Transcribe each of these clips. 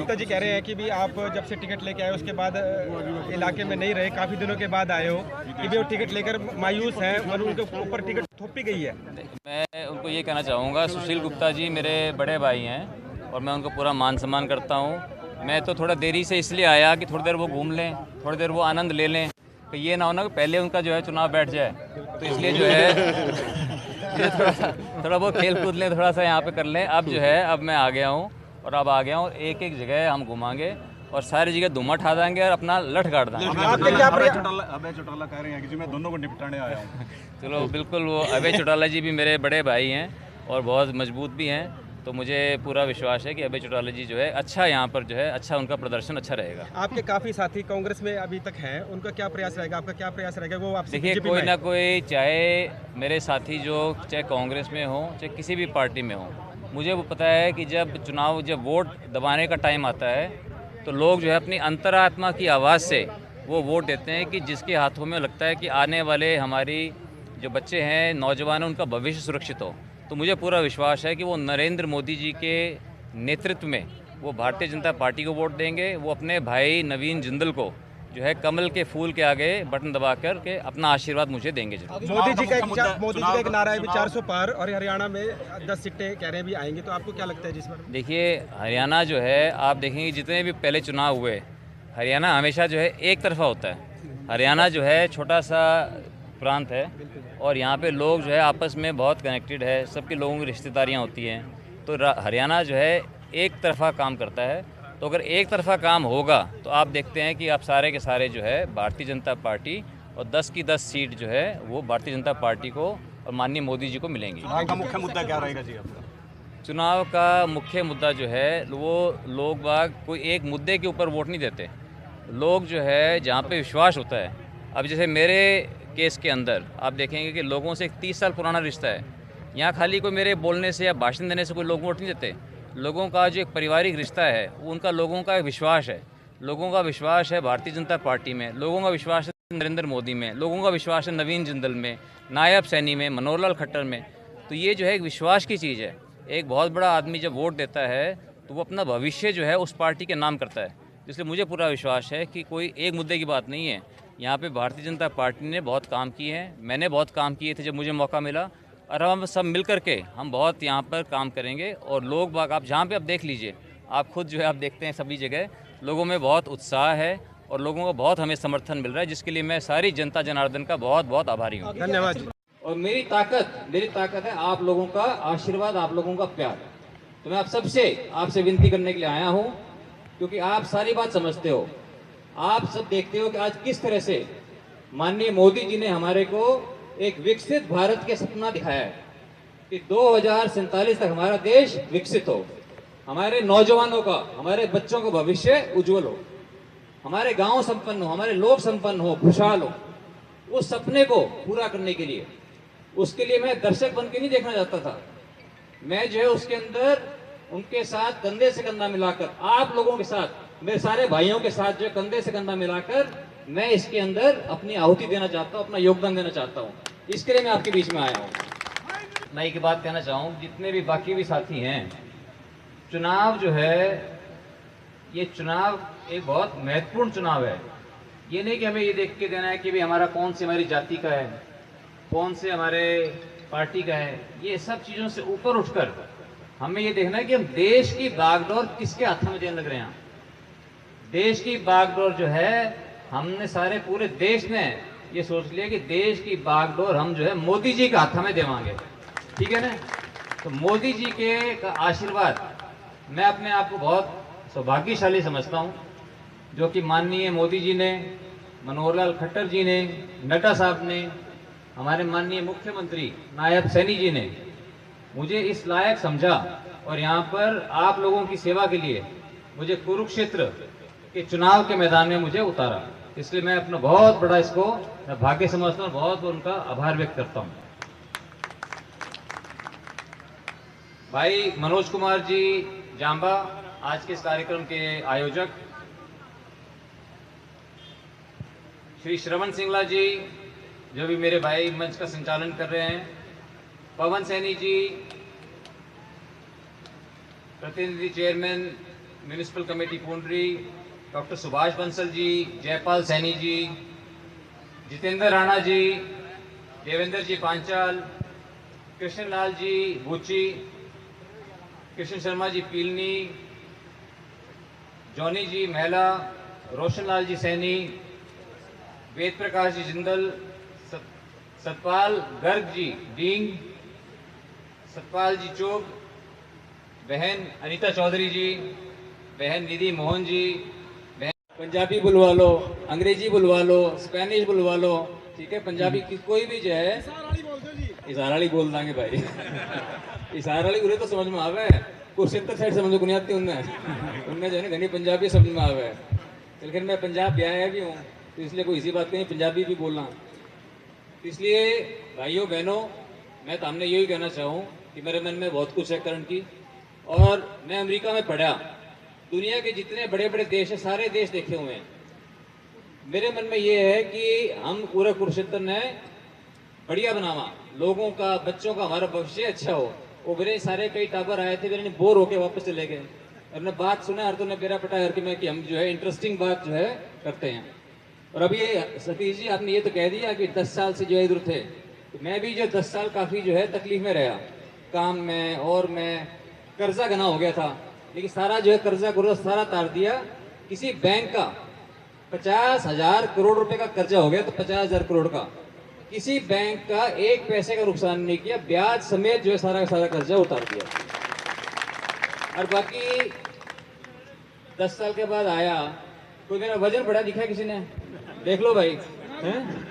गुप्ता जी कह रहे हैं कि भी आप जब से टिकट लेके आए उसके बाद इलाके में नहीं रहे, काफ़ी दिनों के बाद आए हो, कि भी वो टिकट लेकर मायूस हैं और उनके ऊपर टिकट थोपी गई है। मैं उनको ये कहना चाहूँगा, सुशील गुप्ता जी मेरे बड़े भाई हैं और मैं उनको पूरा मान सम्मान करता हूँ। मैं तो थोड़ा देरी से इसलिए आया कि थोड़ी देर वो घूम लें, थोड़ी देर वो आनंद ले लें, कि ये ना हो ना कि पहले उनका जो है चुनाव बैठ जाए। तो इसलिए जो है ये थोड़ा वो खेल कूद लें, थोड़ा सा यहाँ पे कर लें। अब जो है अब मैं आ गया हूँ और अब आ गया हूँ, एक एक जगह हम घुमाएंगे और सारी जगह धुआं उठा देंगे और अपना लठ काट देंगे। अभय चौटाला कह रहे हैं कि जी मैं दोनों को निपटाने आया हूँ। चलो बिल्कुल, वो अभय चौटाला जी भी मेरे बड़े भाई हैं और बहुत मजबूत भी हैं, तो मुझे पूरा विश्वास है कि अभय चौटाला जी जो है अच्छा यहाँ पर जो है अच्छा उनका प्रदर्शन अच्छा रहेगा। आपके काफ़ी साथी कांग्रेस में अभी तक हैं, उनका क्या प्रयास रहेगा, आपका क्या प्रयास रहेगा वो आपसे? देखिए, कोई ना कोई, चाहे मेरे साथी जो चाहे कांग्रेस में हो चाहे किसी भी पार्टी में हो, मुझे वो पता है कि जब वोट दबाने का टाइम आता है तो लोग जो है अपनी अंतरात्मा की आवाज़ से वो वोट देते हैं कि जिसके हाथों में लगता है कि आने वाले हमारी जो बच्चे हैं, नौजवान हैं, उनका भविष्य सुरक्षित हो। तो मुझे पूरा विश्वास है कि वो नरेंद्र मोदी जी के नेतृत्व में वो भारतीय जनता पार्टी को वोट देंगे। वो अपने भाई नवीन जिंदल को जो है कमल के फूल के आगे बटन दबा कर के अपना आशीर्वाद मुझे देंगे जरूर। मोदी जी का एक नारा है 400 पार, और हरियाणा में 10 सीटें कह रहे हैं भी आएंगी, तो आपको क्या लगता है जिस पर? देखिए, हरियाणा जो है, आप देखेंगे जितने भी पहले चुनाव हुए, हरियाणा हमेशा जो है एक तरफा होता है। हरियाणा जो है छोटा सा प्रांत है और यहाँ पे लोग जो है आपस में बहुत कनेक्टेड है, सबके लोगों की रिश्तेदारियाँ होती हैं। तो हरियाणा जो है एक तरफा काम करता है। तो अगर एक तरफा काम होगा तो आप देखते हैं कि आप सारे के सारे जो है भारतीय जनता पार्टी और 10 की 10 सीट जो है वो भारतीय जनता पार्टी को और माननीय मोदी जी को मिलेंगी। चुनाव का मुख्य मुद्दा क्या रहेगा जी आपका? चुनाव का मुख्य मुद्दा जो है वो लोग बाग कोई एक मुद्दे के ऊपर वोट नहीं देते। लोग जो है जहाँ पे विश्वास होता है, अब जैसे मेरे केस के अंदर आप देखेंगे कि लोगों से एक 30 साल पुराना रिश्ता है। यहाँ खाली कोई मेरे बोलने से या भाषण देने से कोई लोग वोट नहीं देते। लोगों का जो एक पारिवारिक रिश्ता है वो उनका लोगों का विश्वास है। लोगों का विश्वास है भारतीय जनता पार्टी में, लोगों का विश्वास है नरेंद्र मोदी में, लोगों का विश्वास है नवीन जिंदल में, नायब सैनी में, मनोहर लाल खट्टर में। तो ये जो है एक विश्वास की चीज़ है। एक बहुत बड़ा आदमी जब वोट देता है तो वो अपना भविष्य जो है उस पार्टी के नाम करता है। इसलिए मुझे पूरा विश्वास है कि कोई एक मुद्दे की बात नहीं है। यहाँ पे भारतीय जनता पार्टी ने बहुत काम किए हैं, मैंने बहुत काम किए थे जब मुझे मौका मिला, और हम सब मिल करके हम बहुत यहाँ पर काम करेंगे। और लोग बाग आप जहाँ पे आप देख लीजिए, आप खुद जो है आप देखते हैं सभी जगह लोगों में बहुत उत्साह है और लोगों को बहुत हमें समर्थन मिल रहा है, जिसके लिए मैं सारी जनता जनार्दन का बहुत बहुत आभारी हूँ। धन्यवाद। और मेरी ताकत है आप लोगों का आशीर्वाद, आप लोगों का प्यार। तो मैं आपसे विनती करने के लिए आया हूँ, क्योंकि आप सारी बात समझते हो। आप सब देखते हो कि आज किस तरह से माननीय मोदी जी ने हमारे को एक विकसित भारत के सपना दिखाया है कि 2047 तक हमारा देश विकसित हो, हमारे नौजवानों का, हमारे बच्चों का भविष्य उज्जवल हो, हमारे गांव संपन्न हो, हमारे लोग संपन्न हो, खुशहाल हो। उस सपने को पूरा करने के लिए, उसके लिए मैं दर्शक बन के नहीं देखना चाहता था। मैं जो है उसके अंदर उनके साथ कंधे से कंधा मिलाकर, आप लोगों के साथ, मेरे सारे भाइयों के साथ जो कंधे से कंधा मिलाकर मैं इसके अंदर अपनी आहुति देना चाहता हूँ, अपना योगदान देना चाहता हूँ। इसके लिए मैं आपके बीच में आया हूँ। मैं एक बात कहना चाहूँ, जितने भी बाकी भी साथी हैं, चुनाव जो है ये चुनाव एक बहुत महत्वपूर्ण चुनाव है। ये नहीं कि हमें ये देख के देना है कि भाई हमारा कौन से हमारी जाति का है, कौन से हमारे पार्टी का है। ये सब चीज़ों से ऊपर उठकर हमें ये देखना है कि हम देश की बागडोर किसके हाथों में देने लग रहे हैं। देश की बागडोर जो है, हमने सारे पूरे देश ने ये सोच लिया कि देश की बागडोर हम जो है मोदी जी के हाथों में देवांगे। ठीक है ना? तो मोदी जी के आशीर्वाद, मैं अपने आप को बहुत सौभाग्यशाली समझता हूँ, जो कि माननीय मोदी जी ने, मनोहर लाल खट्टर जी ने, नड्डा साहब ने, हमारे माननीय मुख्यमंत्री नायब सैनी जी ने मुझे इस लायक समझा और यहाँ पर आप लोगों की सेवा के लिए मुझे कुरुक्षेत्र के चुनाव के मैदान में मुझे उतारा। इसलिए मैं अपना बहुत बड़ा इसको मैं भाग्य समझता हूँ, बहुत उनका आभार व्यक्त करता हूँ। भाई मनोज कुमार जी जांबा, आज के इस कार्यक्रम के आयोजक, श्री श्रवण सिंगला जी जो भी मेरे भाई मंच का संचालन कर रहे हैं, पवन सैनी जी, प्रतिनिधि chairman municipal committee Pundri, doctor Subhash Bansal ji, Jaipal Saini ji, Jitendra Rana ji, Devender ji Panchal, Krishan Lal ji Buchi, Krishan Sharma ji Pilni, Johnny ji महिला, रोशन लाल जी सैनी, वेद प्रकाश जी जिंदल, सतपाल गर्ग जी डींग, सतपाल जी चोग, बहन अनीता चौधरी जी, बहन निधि मोहन जी, पंजाबी बुलवा लो, अंग्रेजी बुलवा लो, स्पेनिश बुलवा लो, ठीक है। पंजाबी की कोई भी जो है इशारा वाली बोल देंगे भाई। इशारा वाली उन्हें तो समझ में आवे, कुरुक्षेत्र साइड समझ को नहीं आती उन्हें, उनमें जो है ना घनी पंजाबी समझ में आवे। लेकिन मैं पंजाब ब्याह भी हूँ, तो इसलिए कोई इसी बात नहीं, पंजाबी भी बोलना। इसलिए भाइयों बहनों, मैं तो हमने यही कहना चाहूँ कि मेरे मन में बहुत कुछ है करण की, और मैं अमेरिका में पढ़ा, दुनिया के जितने बड़े बड़े देश है सारे देश देखे हुए हैं। मेरे मन में ये है कि हम पूरा कुरुक्षेत्र ने बढ़िया बनावा, लोगों का, बच्चों का, हमारा भविष्य अच्छा हो। वो मेरे सारे कई टाबर आए थे, मेरे बोर होके वापस चले गए, और ने बात सुना हर तो ने बेरा पटा करके मैं कि हम जो है इंटरेस्टिंग बात जो है करते हैं। और अभी ये सतीश जी आपने ये तो कह दिया कि 10 साल से जो है इधर थे, तो मैं भी जो 10 साल काफ़ी जो है तकलीफ में रहा, काम में और मैं कर्जा घना हो गया था, लेकिन सारा जो है कर्जा सारा तार दिया। किसी बैंक का 50,000 करोड़ रुपए का कर्जा हो गया, तो 50,000 करोड़ का किसी बैंक का एक पैसे का नुकसान नहीं किया, ब्याज समेत जो है सारा का सारा कर्जा उतार दिया। और बाकी 10 साल के बाद आया, कोई मेरा वजन बढ़ा दिखा किसी ने? देख लो भाई, हैं?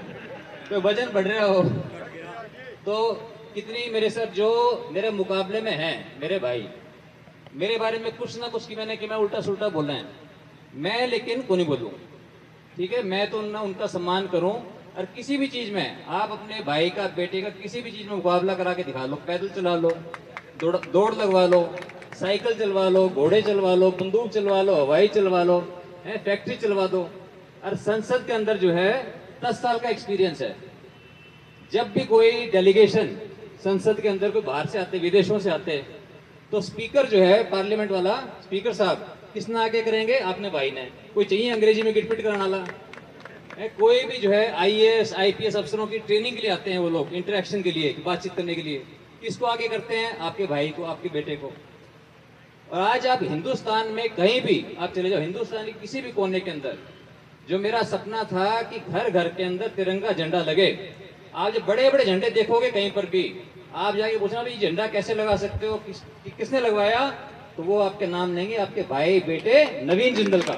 तो वजन बढ़ रहा हो तो कितनी मेरे साथ जो मेरे मुकाबले में हैं मेरे भाई, मेरे बारे में कुछ ना कुछ कि मैं उल्टा सुल्टा बोला है, मैं लेकिन को नहीं बोलूँ, ठीक है। मैं तो ना उनका सम्मान करूं, और किसी भी चीज में आप अपने भाई का, बेटे का किसी भी चीज में मुकाबला करा के दिखा लो, पैदल चला लो, दौड़ लगवा लो, साइकिल चलवा लो, घोड़े चलवा लो, बंदूक चलवा लो, हवाई चलवा लो, फैक्ट्री चलवा दो। और संसद के अंदर जो है 10 साल का एक्सपीरियंस है। जब भी कोई डेलीगेशन संसद के अंदर कोई बाहर से आते, विदेशों से आते, तो स्पीकर जो है पार्लियामेंट वाला स्पीकर साहब किसने आगे करेंगे? आपने भाई ने। कोई चाहिए अंग्रेजी में गिटपिट कराने वाला? कोई भी जो है IAS IPS अफसरों की ट्रेनिंग के लिए आते हैं वो लोग, इंटरेक्शन के लिए, बातचीत करने के लिए, किसको आगे करते हैं? आपके भाई को, आपके बेटे को। और आज आप हिंदुस्तान में कहीं भी आप चले जाओ, हिंदुस्तान के किसी भी कोने के अंदर, जो मेरा सपना था कि घर घर के अंदर तिरंगा झंडा लगे, आप जो बड़े बड़े झंडे देखोगे कहीं पर भी, आप जाके पूछना भाई झंडा कैसे लगा सकते हो, किसने लगवाया, तो वो आपके नाम लेंगे, आपके भाई बेटे नवीन जिंदल का।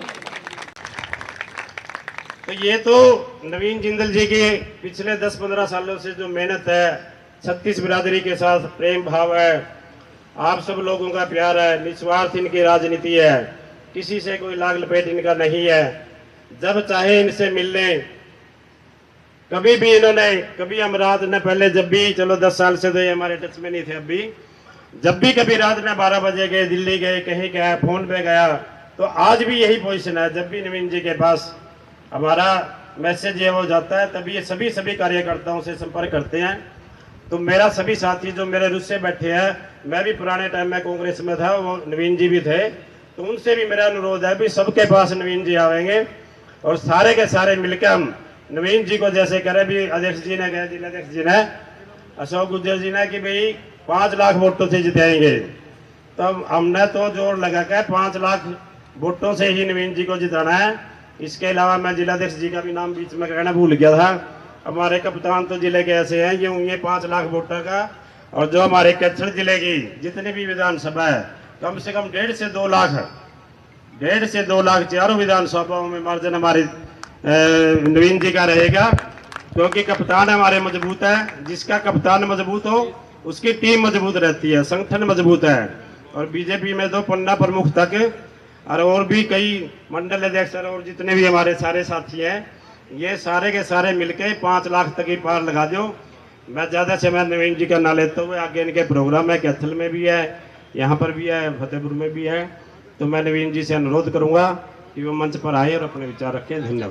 तो ये तो नवीन जिंदल जी की पिछले 10-15 सालों से जो मेहनत है, 36 बिरादरी के साथ प्रेम भाव है, आप सब लोगों का प्यार है, निस्वार्थ इनकी राजनीति है, किसी से कोई लाग लपेट इनका नहीं है। जब चाहे इनसे मिल लें, कभी भी इन्होंने, कभी हम रात ने पहले जब भी, चलो 10 साल से तो ये हमारे टच में नहीं थे, अभी जब भी कभी रात में 12 बजे गए, दिल्ली गए, कहीं गया, फोन पे गया, तो आज भी यही पोजीशन है। जब भी नवीन जी के पास हमारा मैसेज है वो जाता है, तभी ये सभी कार्यकर्ताओं से संपर्क करते हैं। तो मेरा सभी साथी जो मेरे रुस्से बैठे हैं, मैं भी पुराने टाइम में कांग्रेस में था, वो नवीन जी भी थे, तो उनसे भी मेरा अनुरोध है भी सबके पास नवीन जी आवेंगे, और सारे के सारे मिलकर हम नवीन जी को जैसे करें भी, अध्यक्ष जी ने कहा, जिलाध्यक्ष जी ने, अशोक गुज्जर जी ने, कि भाई 5 लाख वोटों से जिताएंगे। तो हमने तो जोर लगा कर 5 लाख वोटों से ही नवीन जी को जिताना है। इसके अलावा मैं जिलाध्यक्ष जी का भी नाम बीच में कहना भूल गया था, हमारे कप्तान तो जिले के ऐसे हैं, ये 5 लाख वोटर का, और जो हमारे कैथल जिले की जितनी भी विधानसभा है, कम से कम 1.5 से 2 लाख चारों विधानसभाओं में मार्जिन हमारी नवीन जी का रहेगा, क्योंकि कप्तान हमारे मजबूत है। जिसका कप्तान मजबूत हो उसकी टीम मजबूत रहती है, संगठन मजबूत है। और बीजेपी में तो पन्ना प्रमुख तक और भी कई मंडल अध्यक्ष और जितने भी हमारे सारे साथी हैं, ये सारे के सारे मिलके 5 लाख तक ही पार लगा दो। मैं ज़्यादा समय नवीन जी का ना लेते हुए, आगे इनके प्रोग्राम है, कैथल में भी है, यहाँ पर भी है, फतेहपुर में भी है, तो मैं नवीन जी से अनुरोध करूँगा कि वो मंच पर आए और अपने विचार रखें। धन्यवाद।